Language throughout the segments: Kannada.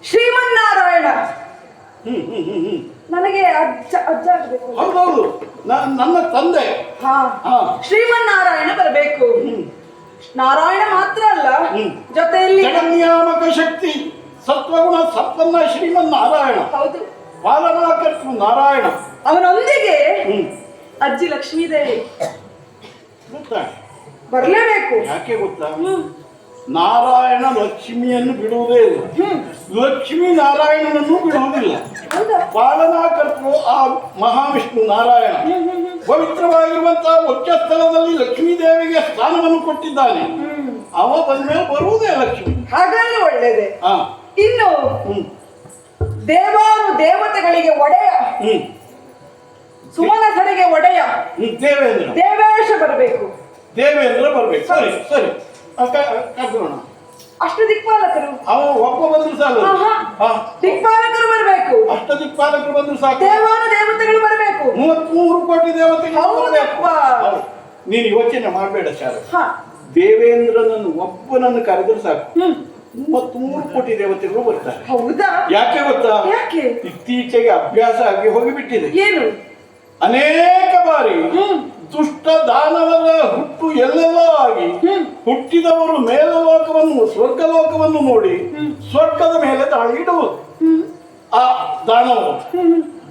ಶ್ರೀಮನ್ನಾರಾಯಣ ನನಗೆ ಅಜ್ಜ ಆಗಬೇಕು. ಹೌದೌದು, ನನ್ನ ತಂದೆ. ಶ್ರೀಮನ್ನಾರಾಯಣ ಬರಬೇಕು. ನಾರಾಯಣ ಮಾತ್ರ ಅಲ್ಲ, ಜೊತೆಯಲ್ಲಿ ಜಗನ್ನಿಯಾಮಕ ಶಕ್ತಿ ಸತ್ವಗುಣ ಸಂಪನ್ನ ಶ್ರೀಮನ್ನಾರಾಯಣ. ಹೌದು, ಪಾಲನಾಕರ್ತೃ ನಾರಾಯಣ. ಅವನೊಂದಿಗೆ ಅಜ್ಜಿ ಲಕ್ಷ್ಮೀದೇವಿ ಗೊತ್ತಾ ಬರಲೇಬೇಕು. ಯಾಕೆ ಗೊತ್ತಾ? ನಾರಾಯಣ ಲಕ್ಷ್ಮಿಯನ್ನು ಬಿಡುವುದೇ ಇಲ್ಲ, ಲಕ್ಷ್ಮೀ ನಾರಾಯಣನನ್ನು ಬಿಡುವುದಿಲ್ಲ. ಪಾಲನಾಕರ್ತೃ ಆ ಮಹಾವಿಷ್ಣು ನಾರಾಯಣ ಪವಿತ್ರವಾಗಿರುವಂತಹ ವಕ್ಷಸ್ಥಳದಲ್ಲಿ ಲಕ್ಷ್ಮೀ ದೇವಿಗೆ ಸ್ಥಾನವನ್ನು ಕೊಟ್ಟಿದ್ದಾನೆ. ಅವ ಬಂದ್ಮೇಲೆ ಬರುವುದೇ ಲಕ್ಷ್ಮಿ. ಹಾಗಾದ್ರೆ ಒಳ್ಳೇದೆ. ಇನ್ನು ದೇವಾನು ದೇವತೆಗಳಿಗೆ ಒಡೆಯ, ಸುಮನಸರಿಗೆ ಒಡೆಯ ದೇವೇಂದ್ರ, ದೇವೇಶ ಬರಬೇಕು. ದೇವೇಂದ್ರ ಬರಬೇಕು. ಸರಿ ಸರಿ, ಕರ್ಕೋಣ. ಅಷ್ಟ ದಿಕ್ಪಾಲಕರು ಅವ ಒಬ್ಬ ಬಂದ್ರು ಸಾಲು. ದಿಕ್ಪಾಲಕರು ಬರಬೇಕು. ಅಷ್ಟ ದಿಕ್ಪಾಲಕರು ಬಂದ್ರು ಸಾಕು. ದೇವಾನು ದೇವತೆಗಳು ಬರಬೇಕು. 33 ಕೋಟಿ ದೇವತೆಗಳು. ನೀನು ಯೋಚನೆ ಮಾಡಬೇಡ ಶಾಲೆ. ದೇವೇಂದ್ರನನ್ನು ಒಬ್ಬನನ್ನು ಕರೆದ್ರೆ ಸಾಕು, 33 ಕೋಟಿ ದೇವತೆಗಳು ಬರ್ತಾರೆ. ಹೌದಾ? ಯಾಕೆ ಗೊತ್ತಾ? ಯಾಕೆ? ಇತ್ತೀಚೆಗೆ ಅಭ್ಯಾಸ ಆಗಿ ಹೋಗಿಬಿಟ್ಟಿದೆ. ಏನು? ಅನೇಕ ಬಾರಿ ದುಷ್ಟ ದಾನವರ ಹುಟ್ಟು ಎಲ್ಲೆಲ್ಲೋ ಆಗಿ ಹುಟ್ಟಿದವರು ಮೇಲಲೋಕವನ್ನು ಸ್ವರ್ಗಲೋಕವನ್ನು ನೋಡಿ ಸ್ವರ್ಗದ ಮೇಲೆ ದಾಳಿ ಇಡುವುದು. ಆ ದಾನವರು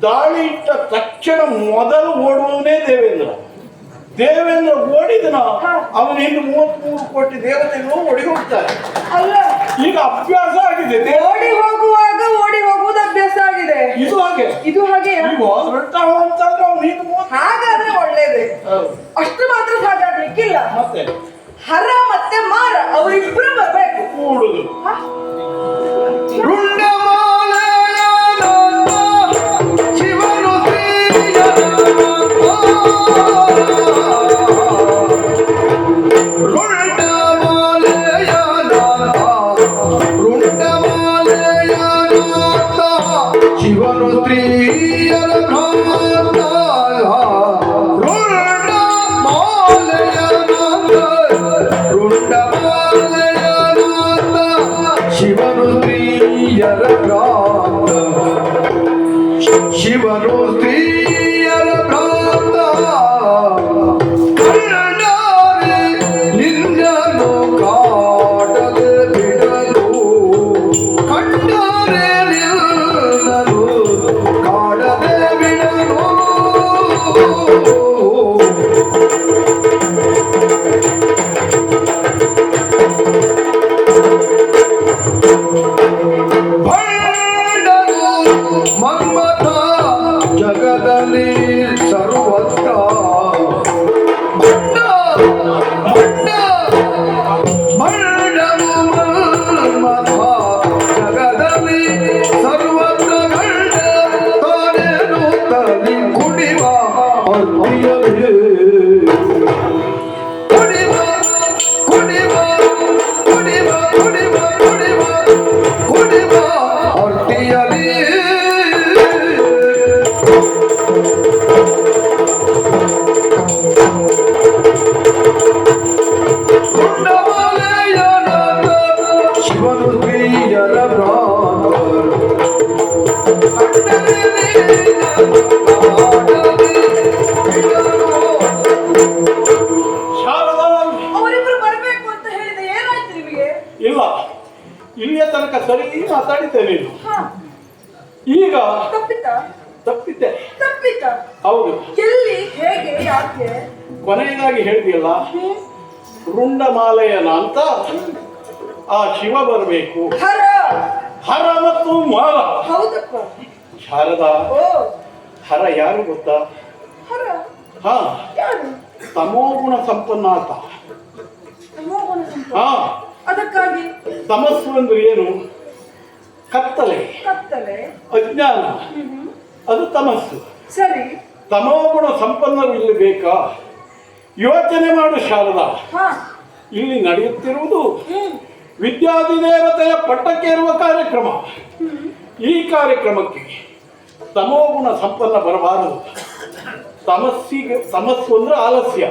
ದಾಳಿ ಇಟ್ಟ ತಕ್ಷಣ ಮೊದಲು ಓಡುವವನೇ ದೇವೇಂದ್ರ. ದೇವೇಂದ್ರ ಓಡಿದನ ಅವನಿಂದ 33 ಕೋಟಿ ದೇವತೆಗಳು ಓಡಿ ಹೋಗ್ತಾರೆ. ಅಲ್ಲ, ಈಗ ಅಭ್ಯಾಸ ಆಗಿದೆ. ಓಡಿ ಹೋಗುವಾಗ ಓಡಿ ಹೋಗುವುದು ಅಭ್ಯಾಸ ಆಗಿದೆ. ಇದು ಹಾಗೆ, ಇದು ಹಾಗೆ. ಹಾಗಾದ್ರೆ ಒಳ್ಳೇದೆ. ಅಷ್ಟು ಮಾತ್ರ ಸಾಕಾಗ್ಲಿಕ್ಕಿಲ್ಲ. ಮತ್ತೆ ಹರ ಮತ್ತೆ ಮಾರ ಅವರಿಬ್ಬರು ಬರ್ಬೇಕು. ಕೂಡುದು ಶಿವನು ಸ್ತ್ರೀಯರ ಭ್ರಾತ ಕಣ್ಣಾರೆ ನಿನ್ನನು ಕಾಡದೆ ಬಿಡಲು, ಕಣ್ಣಾರೆ ನಿನ್ನನು ಕಾಡದೆ ಬಿಡಲು. ಮನ್ಮಥ ಜಗದಲ್ಲಿ ಸರ್ವತ್ರ ಬಣ್ಣ ಬಣ್ಣ ಬಣ್ಣನು ಮನ್ಮಥ ಜಗದಲ್ಲಿ ಸರ್ವತ್ರ ಗಂಡ ತಾನೇನು ತಲಿ ಕುಡಿವ ಅರ್ತಿಯಲೇ ಕುಡಿವ ಕುಡಿವ ಕುಡಿವ ಕುಡಿವ ಕುಡಿವ ಕುಡಿವ ಅರ್ತಿಯಲೇ. ಶಿವನು ಪ್ರಿಯರ ಭ್ರಾತ ಅವರಿಬ್ರು ಬರ್ಬೇಕು ಅಂತ ಹೇಳಿದೆ. ಏನಾಯ್ತು ನಿಮಗೆ? ಇಲ್ಲ, ಇಲ್ಲಿಯ ತನಕ ಸರಿ ಮಾತಾಡಿದ್ದೇನೆ. ಈಗ ತಪ್ಪಿದ್ದೆ. ಹೌದು. ಎಲ್ಲಿ, ಹೇಗೆ, ಯಾಕೆ? ಕೊನೆಯದಾಗಿ ಹೇಳಿದೆಯಲ್ಲ, ರುಂಡಮಾಲೆಯನ ಅಂತ ಆ ಶಿವ ಬರಬೇಕು. ಹರ ಹರ ಮತ್ತು ಮಾಲ. ಹೌದಪ್ಪ. ಶಾರದಾ, ಹರ ಯಾರು ಗೊತ್ತಾ? ಹರ ಯಾರು? ತಮೋಗುಣ ಸಂಪನ್ನಾತ. ಅದಕ್ಕಾಗಿ ತಮಸ್ಸು ಅಂದ್ರೆ ಏನು? ಕತ್ತಲೆ, ಅಜ್ಞಾನ, ಅದು ತಮಸ್ಸು. ಸರಿ. ತಮೋಗುಣ ಸಂಪನ್ನರು ಇಲ್ಲಿ ಬೇಕಾ? ಯೋಚನೆ ಮಾಡು ಶಾರದಾ. ಇಲ್ಲಿ ನಡೆಯುತ್ತಿರುವುದು ವಿದ್ಯಾಧಿದೇವತೆಯ ಪಟ್ಟಕ್ಕೇರುವ ಕಾರ್ಯಕ್ರಮ. ಈ ಕಾರ್ಯಕ್ರಮಕ್ಕೆ ತಮೋಗುಣ ಸಂಪನ್ನ ಬರಬಾರದು. ತಮಸ್ಸು ಅಂದ್ರೆ ಆಲಸ್ಯ.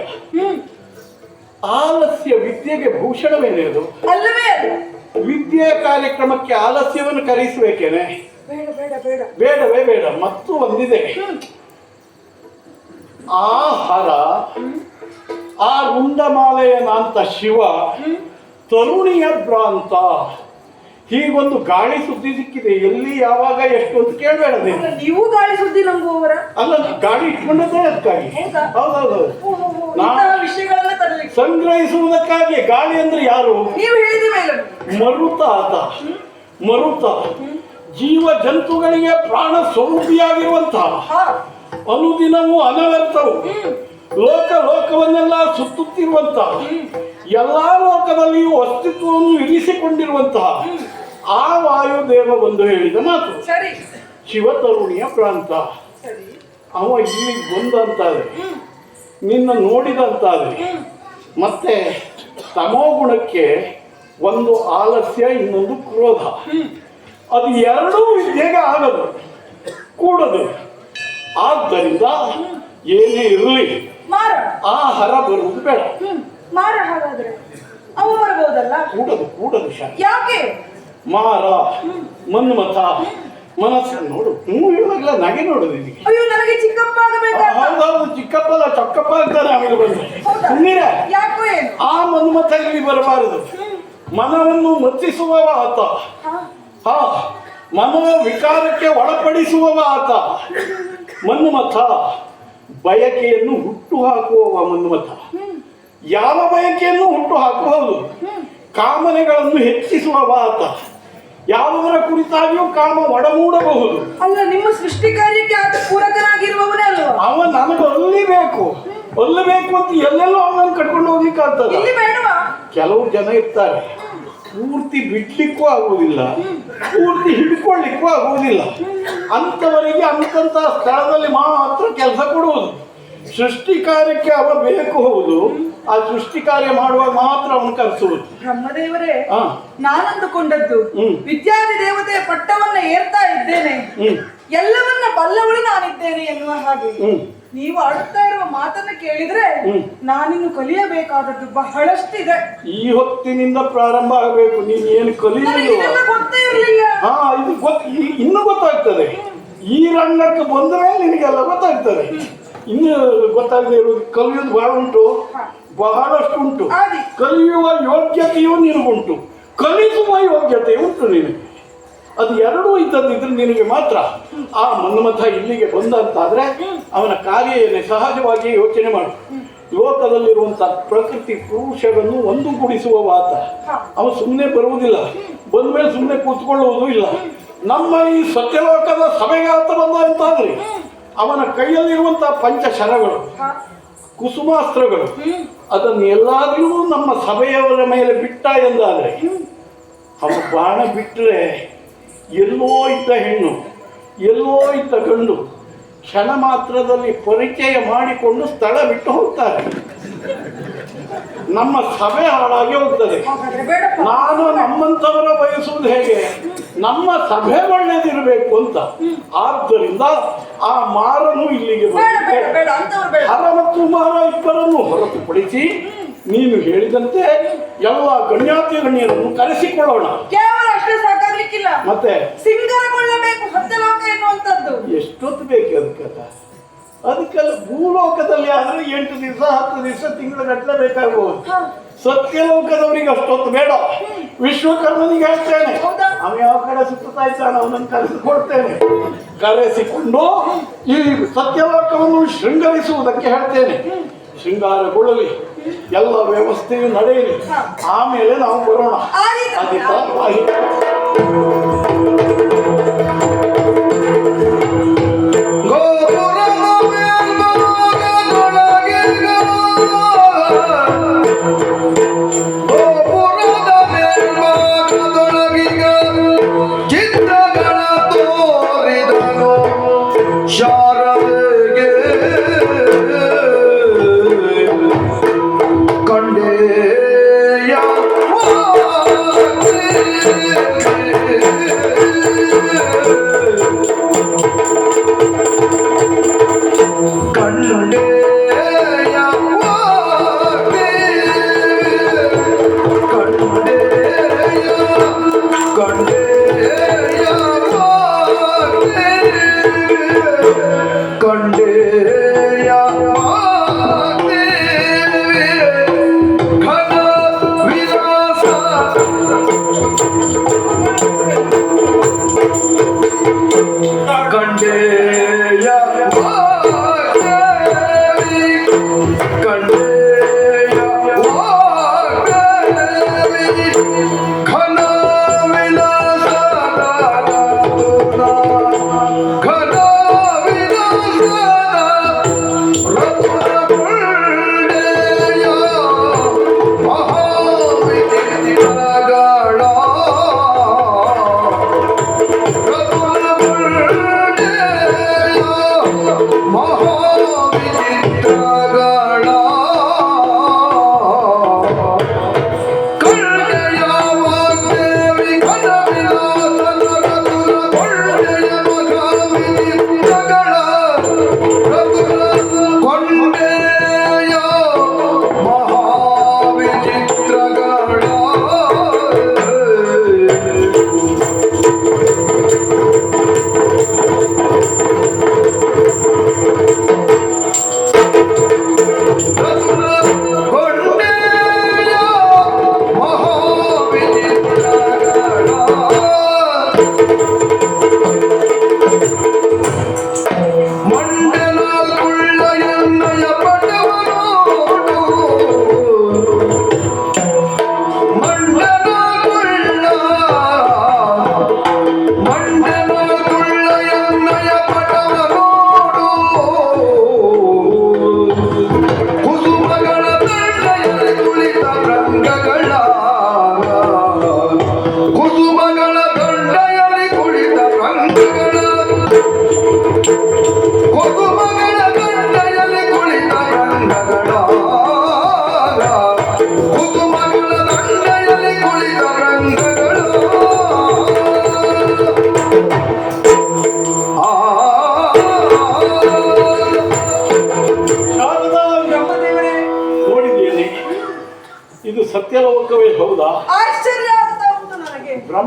ಆಲಸ್ಯ ವಿದ್ಯೆಗೆ ಭೂಷಣವೇನೆ ಅದು. ಅಲ್ಲವೇ? ವಿದ್ಯೆ ಕಾರ್ಯಕ್ರಮಕ್ಕೆ ಆಲಸ್ಯವನ್ನು ಕರೆಸಬೇಕೇನೆ? ಬೇಡ ಬೇಡ ಬೇಡ. ಬೇಡವೇ ಬೇಡ. ಮತ್ತು ಒಂದಿದೆ, ಆ ಹರ, ಆ ರುಂಡಮಾಲೆಯನಾಂತ ಶಿವ ತರುಣಿಯ ಭ್ರಾಂತ. ಹೀಗೊಂದು ಗಾಳಿ ಸುದ್ದಿ ಸಿಕ್ಕಿದೆ, ಎಲ್ಲಿ ಯಾವಾಗ ಎಷ್ಟು ಅಂತ ಕೇಳಬೇಡ ನೀನು. ಅಲ್ಲ, ನೀವು ಗಾಳಿ ಸುದ್ದಿ ನಂಬುವವರ? ಅಲ್ಲ, ಗಾಳಿ ಇಟ್ಕೊಂಡದ್ದೇ ಅದಕ್ಕಾಗಿ. ಹೌದಾ? ಹೌದೌದು. ಇಂತಹ ವಿಷಯಗಳೆಲ್ಲ ತರಲಿಕ್ಕೆ ಸಂಗ್ರಹಿಸುವುದಕ್ಕಾಗಿ. ಗಾಳಿ ಅಂದ್ರೆ ಯಾರು? ನೀವು ಹೇಳಿದ ಮೇಲೆ ಮರುತ ಆತ. ಮರುತ ಜೀವ ಜಂತುಗಳಿಗೆ ಪ್ರಾಣ ಸ್ವರೂಪಿಯಾಗಿರುವಂತಹ, ಹಾ, ಅನುದಿನವೂ ಅನವರ್ತವು ಲೋಕವನ್ನೆಲ್ಲ ಸುತ್ತುತ್ತಿರುವಂತಹ, ಎಲ್ಲಾ ಲೋಕದಲ್ಲಿಯೂ ಅಸ್ತಿತ್ವವನ್ನು ಇರಿಸಿಕೊಂಡಿರುವಂತಹ ಆ ವಾಯುದೇವ ಬಂದು ಹೇಳಿದ ಮಾತು. ಸರಿ, ಶಿವತರುಣಿಯ ಪ್ರಾಂತ. ಸರಿ. ಅವ ಇಲ್ಲಿ ಬಂದಂತಾದ್ರೆ, ನಿನ್ನ ನೋಡಿದಂತಾದ್ರೆ, ಮತ್ತೆ ತಮೋಗುಣಕ್ಕೆ ಒಂದು ಆಲಸ್ಯ, ಇನ್ನೊಂದು ಕ್ರೋಧ, ಅದು ಎರಡೂ ವಿದ್ಯೆಗೆ ಆಗದು, ಕೂಡದು. ಆದ್ದರಿಂದ ಏನೇ ಇರಲಿ ಮಾರ ಆ ಹರ ಬರುವುದು ಬೇಡ. ಮಾರ ಹಾಗಾದ್ರೆ ಅವ ಬರಬಹುದಲ್ಲ? ಕೂಡದು ಶಾಲೆ. ಯಾಕೆ? ಮಾರ, ಮನ್ಮಥ, ಮನಸ್ಸನ್ನು ನೋಡು. ಹೇಳಲ್ಲ, ನಗೆ ನೋಡುದು ನಿನಗೆ. ಅಯ್ಯೋ, ನನಗೆ ಚಿಕ್ಕಪ್ಪ ಆಗಬೇಕಾ? ಹೌದೌದು, ಚಿಕ್ಕಪ್ಪಲ್ಲ ಚೊಕ್ಕಪ್ಪ ಅಂತಾನೆ ಆಮೇಲೆ ಬಂದು. ಹೌದಾ? ಸುಮ್ಮನೆ ಯಾಕೋ ಏನು? ಆ ಮನ್ಮಥ ಇಲ್ಲಿ ಬರಬಾರದು. ಮನವನ್ನು ಮತ್ತಿಸುವವ ಆತ. ಹಾ, ಮನೋ ವಿಕಾರಕ್ಕೆ ಒಳಪಡಿಸುವವ ಆತ ಮನ್ಮಥ. ಬಯಕೆಯನ್ನು ಹುಟ್ಟು ಹಾಕುವವ ಮನ್ಮಥ. ಯಾವ ಬಯಕೆಯನ್ನು ಹುಟ್ಟು ಹಾಕಬಹುದು? ಕಾಮನೆಗಳನ್ನು ಹೆಚ್ಚಿಸುವವ ಆತ. ಯಾವುದರ ಕುರಿತಾಗಿಯೂ ಕಾಮ ಒಡಮೂಡಬಹುದು. ಅಲ್ಲ, ನಿಮ್ಮ ಸೃಷ್ಟಿ ಕಾರ್ಯಕ್ಕೆ ಆತ ಪೂರಕನಾಗಿರುವವನೇ ಅಲ್ವಾ? ಅವ ನನಗೆ ಒಲ್ಲಬೇಕು ಅಂತ ಎಲ್ಲೆಲ್ಲೋ ಅವನನ್ನು ಕಟ್ಕೊಂಡು ಹೋಗ್ಲಿಕ್ಕೆ ಆಗ್ತದ? ಇಲ್ಲಿ ಬೇಡವಾ? ಕೆಲವು ಜನ ಇರ್ತಾರೆ, ಪೂರ್ತಿ ಬಿಡ್ಲಿಕ್ಕೂ ಆಗುವುದಿಲ್ಲ, ಪೂರ್ತಿ ಹಿಡ್ಕೊಳ್ಳಿಕ್ಕೂ ಆಗುವುದಿಲ್ಲ. ಅಂಥವರಿಗೆ ಅಂತಂತ ಸ್ಥಳದಲ್ಲಿ ಮಾತ್ರ ಕೆಲಸ ಕೊಡುವುದು. ಸೃಷ್ಟಿ ಕಾರ್ಯಕ್ಕೆ ಅವ ಬೇಕು, ಹೌದು. ಆ ಸೃಷ್ಟಿ ಕಾರ್ಯ ಮಾಡುವಾಗ ಮಾತ್ರ ಅವನು ಕರೆಸುವುದು. ಬ್ರಹ್ಮದೇವರೇ, ನಾನಂದುಕೊಂಡದ್ದು ವಿದ್ಯಾದಿ ದೇವತೆಯ ಪಟ್ಟವನ್ನ ಏರ್ತಾ ಇದ್ದೇನೆ, ಎಲ್ಲವನ್ನ ಬಲ್ಲವಳು ನಾನಿದ್ದೇನೆ ಎನ್ನುವ ಹಾಗೆ. ನೀವು ಆಡುತ್ತಾ ಇರುವ ಮಾತನ್ನ ಕೇಳಿದ್ರೆ ನಾನಿನ್ನು ಕಲಿಯಬೇಕಾದದ್ದು ಬಹಳಷ್ಟಿದೆ. ಈ ಹೊತ್ತಿನಿಂದ ಪ್ರಾರಂಭ ಆಗಬೇಕು. ನೀನು ಏನು ಕಲಿಯಲಿಲ್ಲ, ಗೊತ್ತೇ ಇರಲಿಲ್ಲ. ಇದು ಇನ್ನು ಗೊತ್ತಾಗ್ತದೆ. ಈ ರಂಗಕ್ಕೆ ಬಂದ ಮೇಲೆ ನಿನಗೆಲ್ಲ ಗೊತ್ತಾಗ್ತದೆ. ಇನ್ನು ಗೊತ್ತಾಗದೆ ಇರೋದು, ಕಲಿಯೋದು ಬಹಳ ಉಂಟು, ಬಹಳಷ್ಟು ಉಂಟು. ಕಲಿಯುವ ಯೋಗ್ಯತೆಯೂ ನಿನಗುಂಟು, ಕಲಿಸುವ ಯೋಗ್ಯತೆ ಉಂಟು ನಿನಗೆ. ಅದು ಎರಡೂ ಇದ್ದದಿದ್ರೆ ನಿನಗೆ ಮಾತ್ರ. ಆ ಮನ್ಮಥ ಇಲ್ಲಿಗೆ ಬಂದಂತಾದ್ರೆ ಅವನ ಕಾರ್ಯ ಏನೇ ಸಹಜವಾಗಿ ಯೋಚನೆ ಮಾಡು. ಲೋಕದಲ್ಲಿರುವಂಥ ಪ್ರಕೃತಿ ಪುರುಷರನ್ನು ಒಂದುಗೂಡಿಸುವ ಆತ. ಅವನು ಸುಮ್ಮನೆ ಬರುವುದಿಲ್ಲ, ಬಂದ ಮೇಲೆ ಸುಮ್ಮನೆ ಕೂತ್ಕೊಳ್ಳುವುದೂ ಇಲ್ಲ. ನಮ್ಮ ಈ ಸತ್ಯಲೋಕದ ಸಭೆಗೆ ಆತ ಬಂದ ಅಂತಾದ್ರೆ ಅವನ ಕೈಯಲ್ಲಿರುವಂತಹ ಪಂಚಶರಗಳು, ಕುಸುಮಾಸ್ತ್ರಗಳು, ಅದನ್ನು ಎಲ್ಲಾದರೂ ನಮ್ಮ ಸಭೆಯವರ ಮೇಲೆ ಬಿಟ್ಟ ಎಂದಾದರೆ, ಅವನು ಬಾಣ ಬಿಟ್ಟರೆ ಎಲ್ಲೋ ಇದ್ದ ಹೆಣ್ಣು, ಎಲ್ಲೋ ಇದ್ದ ಗಂಡು ಕ್ಷಣ ಮಾತ್ರದಲ್ಲಿ ಪರಿಚಯ ಮಾಡಿಕೊಂಡು ಸ್ಥಳ ಬಿಟ್ಟು ಹೋಗ್ತಾರೆ. ನಮ್ಮ ಸಭೆ ಹಾಳಾಗಿ ಹೋಗ್ತದೆ. ನಾನು ನಮ್ಮಂಥವರ ಬಯಸುವುದು ಹೇಗೆ? ನಮ್ಮ ಸಭೆ ಒಳ್ಳೆದಿರಬೇಕು ಅಂತ. ಆದ್ದರಿಂದ ಆ ಮಾರನು ಇಲ್ಲಿಗೆ ಹರ ಮತ್ತು ಮಾರ ಇಬ್ಬರನ್ನು ಹೊರತುಪಡಿಸಿ ನೀನು ಹೇಳಿದಂತೆ ಎಲ್ಲ ಗಣ್ಯಾತಿ ಗಣ್ಯರನ್ನು ಕರೆಸಿಕೊಳ್ಳೋಣ. ಕೇವಲ ಅಷ್ಟೇ ಸಾಕಾಗ್ಲಿಕ್ಕಿಲ್ಲ, ಮತ್ತೆ ಸಿಂಗರಗೊಳ್ಳಬೇಕು ಸತ್ಯಲೋಕ ಎನ್ನುವಂಥದ್ದು. ಎಷ್ಟೊತ್ತು ಬೇಕು ಅದಕ್ಕೆಲ್ಲ ಭೂಲೋಕದಲ್ಲಿ ಆದ್ರೆ 8 ದಿವಸ 10 ದಿವಸ ತಿಂಗಳ ಗಟ್ಟಲೆ ಬೇಕಾಗಬಹುದು. ಸತ್ಯಲೋಕದವರಿಗೆ ಅಷ್ಟೊತ್ತು ಬೇಡ. ವಿಶ್ವಕರ್ಮನಿಗೆ ಹೇಳ್ತೇನೆ, ಅವ ಯಾವ ಕಡೆ ಸುತ್ತಾ ಇದ್ದಾನೆ ಅವನನ್ನು ಕರೆಸಿಕೊಡ್ತೇನೆ. ಕರೆಸಿಕೊಂಡು ಈ ಸತ್ಯಲೋಕವನ್ನು ಶೃಂಗರಿಸುವುದಕ್ಕೆ ಹೇಳ್ತೇನೆ. ಶೃಂಗಾರಗೊಳ್ಳಲಿ, ಎಲ್ಲ ವ್ಯವಸ್ಥೆಯು ನಡೆಯಲಿ, ಆಮೇಲೆ ನಾವು ಬರೋಣ. ಕಂಡೆಯ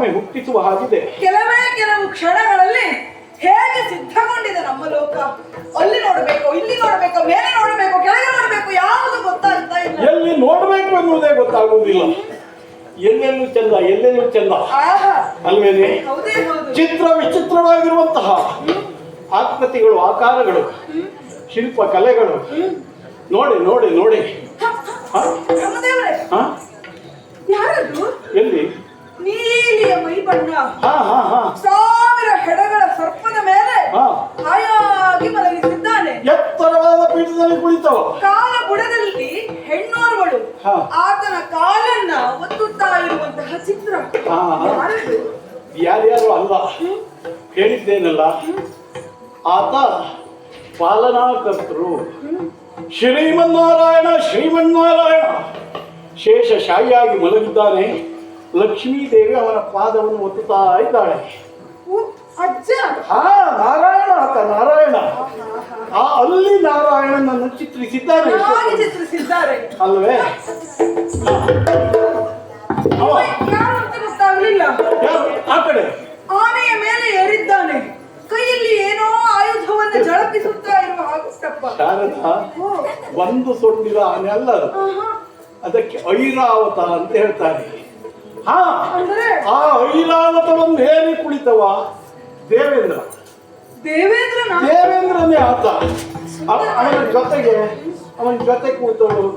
ಭ್ರಮೆ ಹುಟ್ಟಿಸುವ ಹಾಗಿದೆ. ಕೆಲವು ಕ್ಷಣಗಳಲ್ಲಿ ಹೇಗೆ ಸಿದ್ಧಗೊಂಡಿದೆ ನಮ್ಮ ಲೋಕ. ಅಲ್ಲಿ ನೋಡ್ಬೇಕು, ಇಲ್ಲಿ ನೋಡ್ಬೇಕು, ಮೇಲೆ ನೋಡ್ಬೇಕು, ಕೆಳಗೆ ನೋಡ್ಬೇಕು, ಯಾವುದು ಗೊತ್ತಾಗ್ತಾ ಇಲ್ಲ. ಎಲ್ಲಿ ನೋಡ್ಬೇಕು ಎನ್ನುವುದೇ ಗೊತ್ತಾಗುವುದಿಲ್ಲ. ಎಲ್ಲೆಲ್ಲೂ ಚಂದ, ಎಲ್ಲೆಲ್ಲೂ ಚಂದ ಆಹಾ, ಅಲ್ವೇನೆ? ಹೌದೇ ಹೌದು. ಚಿತ್ರ ವಿಚಿತ್ರವಾಗಿರುವಂತಹ ಆಕೃತಿಗಳು, ಆಕಾರಗಳು, ಶಿಲ್ಪ ಕಲೆಗಳು ನೋಡಿ ನೋಡಿ ನೋಡಿ. ಬ್ರಹ್ಮದೇವರೇ, ಹ? ಯಾರದು? ಎಲ್ಲಿ? ನೀಲಿಯ ಮೈ ಬಣ್ಣ, ಹಾ ಹಾ ಹಾ 1000 ಹೆಡಗಳ ಸರ್ಪದ ಮೇಲೆ ಹಾ ಹಾಯಾಗಿ ಮಲಗಿಸಿದ್ದಾನೆ. ಎತ್ತರವಾದ ಪೀಠದಲ್ಲಿ ಕುಳಿತವ. ಕಾಲ ಬುಡದಲ್ಲಿ ಹೆಣ್ಣೋರ್ವಳು ಹಾ. ಆತನ ಕಾಲನ್ನ ಒತ್ತುತ್ತಾ ಇರುವಂತಹ ಚಿತ್ರ. ಹಾ, ಹಾ. ಯಾರದು? ಯಾರ್ಯಾರು ಅಲ್ಲ, ಹೇಳಿದ್ದೇನಲ್ಲ, ಆತ ಪಾಲನಾಕರ್ತೃ ಶ್ರೀಮನ್ನಾರಾಯಣ. ಶ್ರೀಮನ್ನಾರಾಯಣ ಶೇಷಶಾಹಿಯಾಗಿ ಮಲಗಿದ್ದಾನೆ. ಲಕ್ಷ್ಮೀದೇವಿ ಅವನ ಪಾದವನ್ನು ಒತ್ತುತ್ತಾ ಇದ್ದಾಳೆ. ಓ, ಅಜ್ಜ. ಹಾ, ನಾರಾಯಣ ಆತ, ನಾರಾಯಣ. ಆ ಅಲ್ಲಿ ನಾರಾಯಣನನ್ನು ಚಿತ್ರಿಸಿದ್ದಾನೆ. ಹಾಗೆ ಚಿತ್ರಿಸಿದ್ದಾರೆ ಅಲ್ವೇ? ಅವ ಯಾರು ಅಂತ ಗೊತ್ತಾಗ್ಲಿಲ್ಲ. ಯಾರು? ಆ ಕಡೆ ಆನೆಯ ಮೇಲೆ ಏರಿದ್ದಾನೆ. ಕೈಯಲ್ಲಿ ಏನೋ ಆಯುಧವನ್ನು ಝಳಪಿಸುತ್ತಾ ಇರುವ ಹಾಗುತ್ತಪ್ಪ. ಶಾರದಾ, ಓ, ಒಂದು ಸೊಂಡಿಲ ಆನೆ ಅಲ್ಲ ಅದು. ಆಹಾ. ಅದಕ್ಕೆ ಐರಾವತ ಅಂತ ಹೇಳ್ತಾರೆ. ಹಾ, ಅಂದ್ರೆ ಆ ಐರಾವತವನ್ನು ಹೇರಿ ಕುಳಿತವ ದೇವೇಂದ್ರ. ದೇವೇಂದ್ರನ? ದೇವೇಂದ್ರನೇ ಆತ. ಅವನ ಜೊತೆ ಕೂತವಳು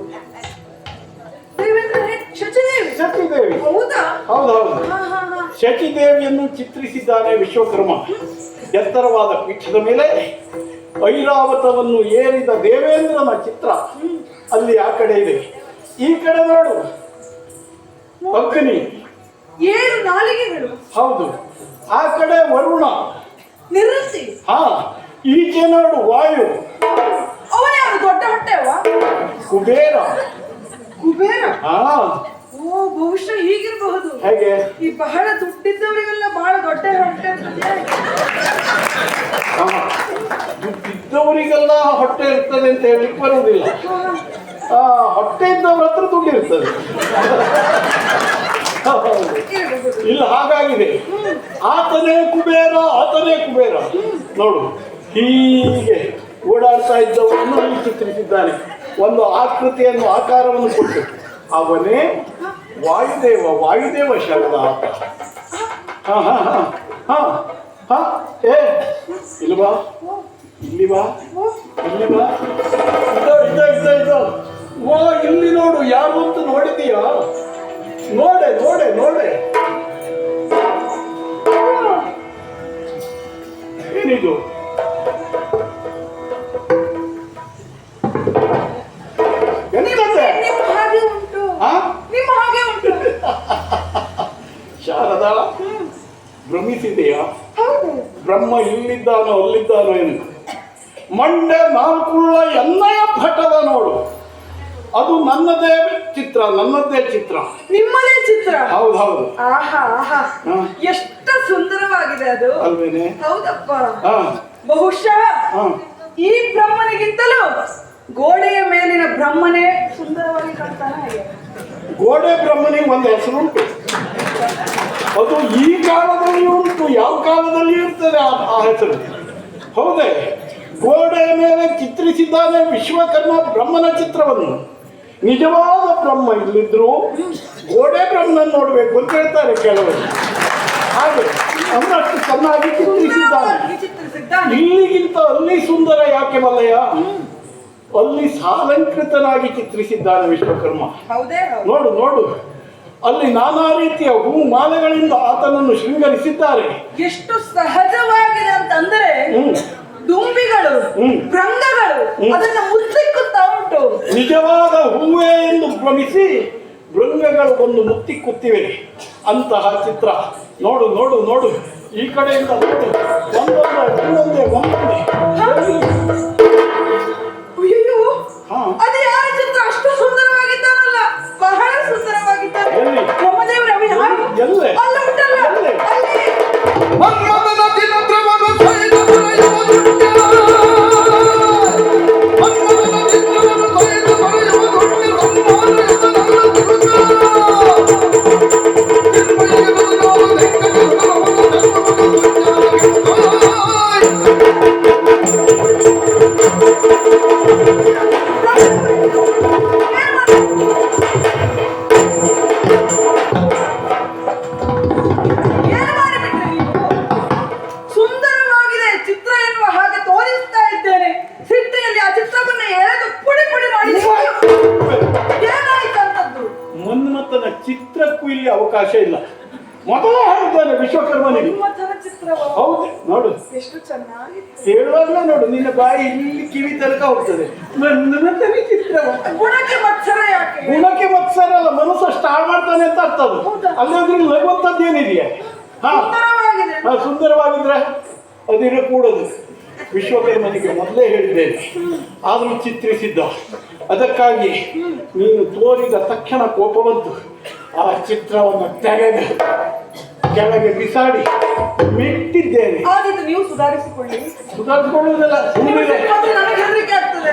ದೇವೇಂದ್ರ ಶಚಿದೇವಿ. ಶಚಿದೇವಿ. ಹೌದಾ? ಹೌದೌದು. ಹಾ, ಹಾ, ಹಾ. ಶಚಿದೇವಿಯನ್ನು ಚಿತ್ರಿಸಿದ್ದಾನೆ ವಿಶ್ವಕರ್ಮ. ಎತ್ತರವಾದ ಪೀಠದ ಮೇಲೆ ಐರಾವತವನ್ನು ಏರಿದ ದೇವೇಂದ್ರನ ಚಿತ್ರ ಅಲ್ಲಿ ಆ ಕಡೆ ಇದೆ. ಈ ಕಡೆ ನೋಡು, ಅಗ್ನಿ. 7 ನಾಲಿಗೆಗಳು. ಹೌದು. ಆ ಕಡೆ ವರುಣ. ನಿವೃತ್ತಿ. ಹಾ, ಈಚೆ ನೋಡು ವಾಯು. ಅವನ್ಯಾರು? ದೊಡ್ಡ ಹೊಟ್ಟೆವ? ಕುಬೇರ. ಕುಬೇರ. ಹಾ, ಓ, ಬಹುಶಃ ಹೀಗಿರಬಹುದು. ಹೇಗೆ? ಈ ಬಹಳ ದುಡ್ಡಿದ್ದವರಿಗೆಲ್ಲ ಬಹಳ ದೊಡ್ಡ ಹೊಟ್ಟೆ ಇರ್ತದೆ. ಹಾ, ದುಡ್ಡಿದ್ದವರಿಗೆಲ್ಲ ಹೊಟ್ಟೆ ಇರ್ತದೆ ಅಂತ ಹೇಳಲಿಕ್ಕೆ ಬರುವುದಿಲ್ಲ. ಹೊಟ್ಟೆ ಇದ್ದವ್ರ ಹತ್ರ ದುಡ್ಡು ಇರ್ತದೆ. ಇರಬಹುದು. ಇಲ್ಲ, ಹಾಗಾಗಿದೆ. ಆತನೇ ಕುಬೇರ, ಆತನೇ ಕುಬೇರ. ನೋಡು, ಹೀಗೆ ಓಡಾಡ್ತಾ ಇದ್ದವರನ್ನು ಅಲ್ಲಿ ಚಿತ್ರಿಸಿದ್ದಾನೆ. ಒಂದು ಆಕೃತಿಯನ್ನು, ಆಕಾರವನ್ನು ಕೊಟ್ಟು ಅವನೇ ವಾಯುದೇವ. ವಾಯುದೇವ ಶಾರದ ಆತ. ಹಾ ಹಾ ಹಾ ಹಾ ಹಾ. ಏ, ಇಲ್ಲಿ ಬಾ, ಇಲ್ಲಿ ಬಾ, ಇಲ್ಲಿ ಬಾ. ಇದೋ ಓ, ಇಲ್ಲಿ ನೋಡು. ಯಾರು ಅಂತ ನೋಡಿದೀಯಾ? ನೋಡೆ ನೋಡೆ ನೋಡೆ. ಏನಿದು? ಎಂತದೆ? ನಿಮ್ಮ ಹಾಗೆ ಉಂಟು. ಹಾ? ನಿಮ್ಮ ಹಾಗೆ ಉಂಟು. ಶಾರದಾ, ಭ್ರಮಿಸಿದೆಯಾ? ಹೌದು. ಬ್ರಹ್ಮ ಇಲ್ಲಿದ್ದಾನೋ ಅಲ್ಲಿದ್ದಾನೋ ಎಂದು. ಮಂಡೆ ನಾಲ್ಕುಳ್ಳ ಎನ್ನಯ ಪಟದ ನೋಡು. ಅದು ನನ್ನದೇ ಚಿತ್ರ, ನನ್ನದೇ ಚಿತ್ರ. ನಿಮ್ಮದೇ ಚಿತ್ರ? ಹೌದೌದು. ಆಹಾ ಆಹಾ, ಹಾ. ಎಷ್ಟು ಸುಂದರವಾಗಿದೆ ಅದು. ಅಲ್ವೇನೆ? ಹೌದಪ್ಪ. ಹಾ ಬಹುಶಃ ಹಾ. ಈ ಬ್ರಹ್ಮನಿಗಿಂತಲೂ ಗೋಡೆಯ ಮೇಲಿನ ಬ್ರಹ್ಮನೇ ಸುಂದರವಾಗಿ ಕಾಣ್ತಾನೆ. ಹಾಗೆ ಗೋಡೆ ಬ್ರಹ್ಮನಿಗೆ ಒಂದು ಹೆಸರುಂಟು. ಅದು ಈ ಕಾಲದಲ್ಲಿ ಉಂಟು, ಯಾವ ಕಾಲದಲ್ಲಿ ಇರ್ತದೆ ಆ ಹೆಸರು. ಹೌದೇ? ಗೋಡೆಯ ಮೇಲೆ ಚಿತ್ರಿಸಿದ್ದಾನೆ ವಿಶ್ವಕರ್ಮ ಬ್ರಹ್ಮನ ಚಿತ್ರವನ್ನು. ನಿಜವಾದ ಬ್ರಹ್ಮ ಇಲ್ಲಿದ್ರು ಗೋಡೆ ಬ್ರಹ್ಮನ ನೋಡ್ಬೇಕು ಅಂತ ಹೇಳ್ತಾರೆ ಕೆಲವರು. ಹಾಗೆ ಅವರಷ್ಟು ಚೆನ್ನಾಗಿ ಚಿತ್ರಿಸಿದ್ದಾನೆ. ಚಿತ್ರಿಸಿದ್ದಾನೆ. ಇಲ್ಲಿಗಿಂತ ಅಲ್ಲಿ ಸುಂದರ ಯಾಕೆ ಮಲ್ಲಯ್ಯ? ಅಲ್ಲಿ ಸಾಲಂಕೃತನಾಗಿ ಚಿತ್ರಿಸಿದ್ದಾನೆ ವಿಶ್ವಕರ್ಮ. ಹೌದೇ ಹೌದು. ನೋಡು ನೋಡು, ಅಲ್ಲಿ ನಾನಾ ರೀತಿಯ ಹೂ ಮಾಲೆಗಳಿಂದ ಆತನನ್ನು ಶೃಂಗರಿಸಿದ್ದಾರೆ. ಎಷ್ಟು ಸಹಜವಾಗಿದೆ ಅಂತಂದ್ರೆ ದುಂಬಿಗಳು, ಭೃಂಗಗಳು ಅದನ್ನ ಮುತ್ತಿಕ್ಕುತ್ತಾ ಉಂಟು. ನಿಜವಾದ ಹೂವೇ ಎಂದು ಭ್ರಮಿಸಿ ಭೃಂಗಗಳು ಒಂದು ಮುತ್ತಿಕ್ಕುತ್ತಿವೆ. ಅಂತಹ ಚಿತ್ರ ನೋಡು ನೋಡು ನೋಡು. ಈ ಕಡೆಯಿಂದ ನೋಡು, ಒಂದೊಂದೇ ಒಂದೊಂದೇ. ಅಯ್ಯೋ, ಹಾ. ಅದು ಯಾರ ಚಿತ್ರ? ಅಷ್ಟು ಸುಂದರವಾಗಿದ್ದಾನಲ್ಲ, ಬಹಳ ಸುಂದರವಾಗಿದ್ದಾನೆ. ಎಲ್ಲಿ? ಬ್ರಹ್ಮದೇವರು ಅವ ಯಾರು? ಎಲ್ಲೇ? ಅಲ್ಲ ಉಂಟಲ್ಲ, ಎಲ್ಲೇ? ಅಲ್ಲಿ. ಮನ್ಮಥನ ದಿನದ್ರವನು ಸಹಿತ ಬರೆಯುವ ದುಡ್ಡ. ಮನ್ಮಥನ ದಿನದ್ರವನು ಸಹಿತ ಬರೆಯುವ ದುಡ್ಡ. ಸಂಹಾರಯುತ ನನ್ನ ದುರ್ಗ. ಚಿನ್ಮಯಿಗೆ ಬದುಕಾವ ಲಿಂಗ. ಏನು ಮಾಡಿಬಿಟ್ರೆ ನೀವು? ಸುಂದರವಾಗಿದೆ ಚಿತ್ರ ಎನ್ನುವ ಹಾಗೆ ತೋರಿಸ್ತಾ ಇದ್ದೇನೆ. ಸಿಟ್ಟಿಯಲ್ಲಿ ಆ ಚಿತ್ರವನ್ನು ಎಳೆದು ಪುಡಿ ಪುಡಿ ಮಾಡಿ ಏನಾಯ್ತಂತದ್ದು? ಮನ್ಮಥನ ಚಿತ್ರಕ್ಕೂ ಇಲ್ಲಿ ಅವಕಾಶ ಇಲ್ಲ. ಮೊದಲೇ ಹೇಳಿದ್ದೇನೆ ವಿಶ್ವಕರ್ಮನಿಗೆ. ಮನ್ಮಥನ ಚಿತ್ರವ? ಹೌದು ನೋಡು, ಎಷ್ಟು ಚೆನ್ನಾಗಿತ್ತು. ಹೇಳುವಾಗಲೇ ನೋಡು, ನಿನ್ನ ಬಾಯಿ ಇಲ್ಲಿ ಕಿವಿ ತನಕ ಹೋಗ್ತದೆ. ಮನ್ಮಥನ ಚಿತ್ರವ ಗುಣಕ್ಕೆ ಮತ್ಸರ ಯಾಕೆ? ಗುಣಕ್ಕೆ ಮತ್ಸರ ಅಲ್ಲ, ಮನಸ್ಸು ಸ್ಟಾರ್ಟ್ ಮಾಡ್ತಾನೆ ಅಂತ ಅರ್ಥ ಅದು. ಹೌದಾ? ಅಲ್ಲದ್ರೆ ಲಘುವಂತದ್ದು ಏನಿದೆಯಾ? ಸುಂದರವಾಗಿದೆ. ಸುಂದರವಾಗಿದ್ರೆ ಅದಿರಕೂಡದು. ವಿಶ್ವಕರ್ಮನಿಗೆ ಮೊದಲೇ ಹೇಳಿದ್ದೇನೆ, ಆದರೂ ಚಿತ್ರಿಸಿದ್ದ. ಅದಕ್ಕಾಗಿ ನೀನು ತೋರಿದ ತಕ್ಷಣ ಕೋಪ ಬಂತು. ಆ ಚಿತ್ರವನ್ನು ತೆಗೆದು ಕೆಳಗೆ ಬಿಸಾಡಿ ಮೆಟ್ಟಿದ್ದೇನೆ. ಆದಿತ್ತು ನೀವು ಸುಧಾರಿಸಿಕೊಳ್ಳಿ. ಸುಧಾರಿಸಿಕೊಳ್ಳುವುದಲ್ಲ, ಸುಮ್ಮನೆ ನನಗೆ ಹೆದರಿಕೆ ಆಗ್ತದೆ.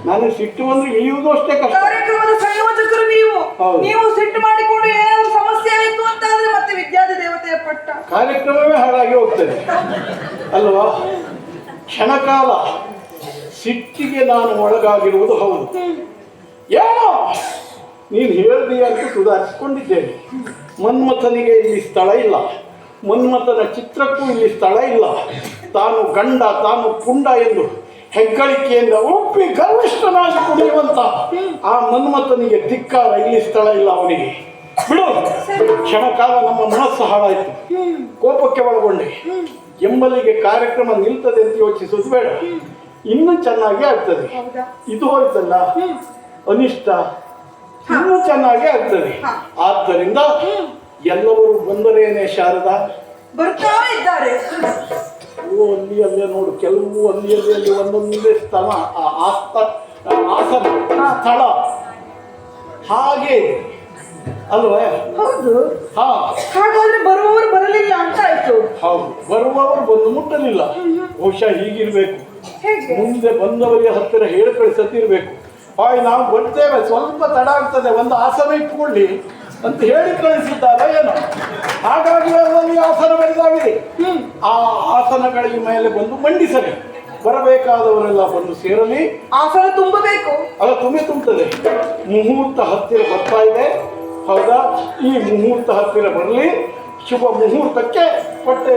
ನಾನು ಸಿಟ್ಟು ಬಂದ್ರೆ ಇಳಿಯುವುದು ಅಷ್ಟೇ ಕಷ್ಟ. ಕಾರ್ಯಕ್ರಮದ ಸಂಯೋಜಕರು ನೀವು. ಹೌದು. ನೀವು ಸಿಟ್ಟು ಮಾಡಿಕೊಂಡು ಏನಾದ್ರು ಸಮಸ್ಯೆ ಆಯ್ತು ಅಂತ ಆದ್ರೆ ಮತ್ತೆ ವಿದ್ಯಾರ್ಥಿ ದೇವತೆಯ ಪಟ್ಟ. ಕಾರ್ಯಕ್ರಮವೇ ಹಾಳಾಗಿ ಹೋಗ್ತದೆ ಅಲ್ವಾ? ಕ್ಷಣಕಾಲ ಸಿಟ್ಟಿಗೆ ನಾನು ಒಳಗಾಗಿರುವುದು ಹೌದು. ಏನೋ ನೀನು ಹೇಳ್ದಿ ಅಂತ ಸುಧಾರಿಸಿಕೊಂಡಿದ್ದೇನೆ. ಮನ್ಮಥನಿಗೆ ಇಲ್ಲಿ ಸ್ಥಳ ಇಲ್ಲ, ಮನ್ಮಥನ ಚಿತ್ರಕ್ಕೂ ಇಲ್ಲಿ ಸ್ಥಳ ಇಲ್ಲ. ತಾನು ಗಂಡ, ತಾನು ಪುಂಡ ಎಂದು ಹೆಗ್ಗಳಿಕೆಯಿಂದ ಒಪ್ಪಿ ಗರ್ವಿಷ್ಠನಾಗಿ ಕುಡಿಯುವಂತ ಆ ಮನ್ಮಥನಿಗೆ ಧಿಕ್ಕಾರ, ಇಲ್ಲಿ ಸ್ಥಳ ಇಲ್ಲ ಅವನಿಗೆ. ಬಿಡು. ಕ್ಷಣಕಾಲ ನಮ್ಮ ಮನಸ್ಸು ಹಾಳಾಯಿತು, ಕೋಪಕ್ಕೆ ಒಳಗೊಂಡೆ. ಎಂಬಲ್ಲಿಗೆ ಕಾರ್ಯಕ್ರಮ ನಿಲ್ತದೆ ಅಂತ ಯೋಚಿಸುವುದು ಬೇಡ, ಇನ್ನೂ ಚೆನ್ನಾಗಿ ಆಗ್ತದೆ. ಇದು ಹೋಯ್ತಲ್ಲ ಅನಿಷ್ಟ, ಇನ್ನೂ ಚೆನ್ನಾಗಿ ಆಗ್ತದೆ. ಆದ್ದರಿಂದ ಎಲ್ಲವರು ಬಂದರೇನೆ ಶಾರದಾ? ಬರ್ತಾ ಇದ್ದಾರೆ. ಅಲ್ಲಿ ಅಲ್ಲೇ ನೋಡು, ಕೆಲವು ಅಲ್ಲಿ ಒಂದೊಂದೇ ಸ್ಥಳ, ಆಸನ ಸ್ಥಳ ಹಾಗೆ ಅಲ್ವೇ? ಹೌದು. ಹಾ, ಹಾಗಾದ್ರೆ ಬರುವವರು ಬರಲಿಲ್ಲ ಅಂತ ಆಯ್ತು. ಹೌದು, ಬರುವವರು ಬಂದು ಮುಟ್ಟಲಿಲ್ಲ. ಬಹುಶಃ ಹೀಗಿರ್ಬೇಕು. ಹೇಗೆ? ಮುಂದೆ ಬಂದವರಿಗೆ ಹತ್ತಿರ ಹೇಳಿ ಕಳಿಸತ್ತಿರ್ಬೇಕು. ನಾವು ಬರ್ತೇವೆ, ಸ್ವಲ್ಪ ತಡ ಆಗ್ತದೆ, ಒಂದು ಆಸನ ಇಟ್ಕೊಳ್ಳಿ ಅಂತ ಹೇಳಿ ಕಳಿಸಿದ್ದಾರೆ ಏನೋ. ಹಾಗಾಗಿ ಅದರಲ್ಲಿ ಆಸನ ಬರೆದಾಗಿದೆ. ಆ ಆಸನಗಳ ಮೇಲೆ ಬಂದು ಮಂಡಿಸಲಿ. ಬರಬೇಕಾದವರೆಲ್ಲ ಬಂದು ಸೇರಲಿ. ಆಸನ ತುಂಬಬೇಕು. ಅದು ತುಂಬುತ್ತದೆ. ಮುಹೂರ್ತ ಹತ್ತಿರ ಬರ್ತಾ ಇದೆ, ಹೌದಾ? ಈ ಮುಹೂರ್ತ ಹತ್ತಿರ ಬರಲಿ. ಶುಭ ಮುಹೂರ್ತಕ್ಕೆ ಹೊಟ್ಟೆ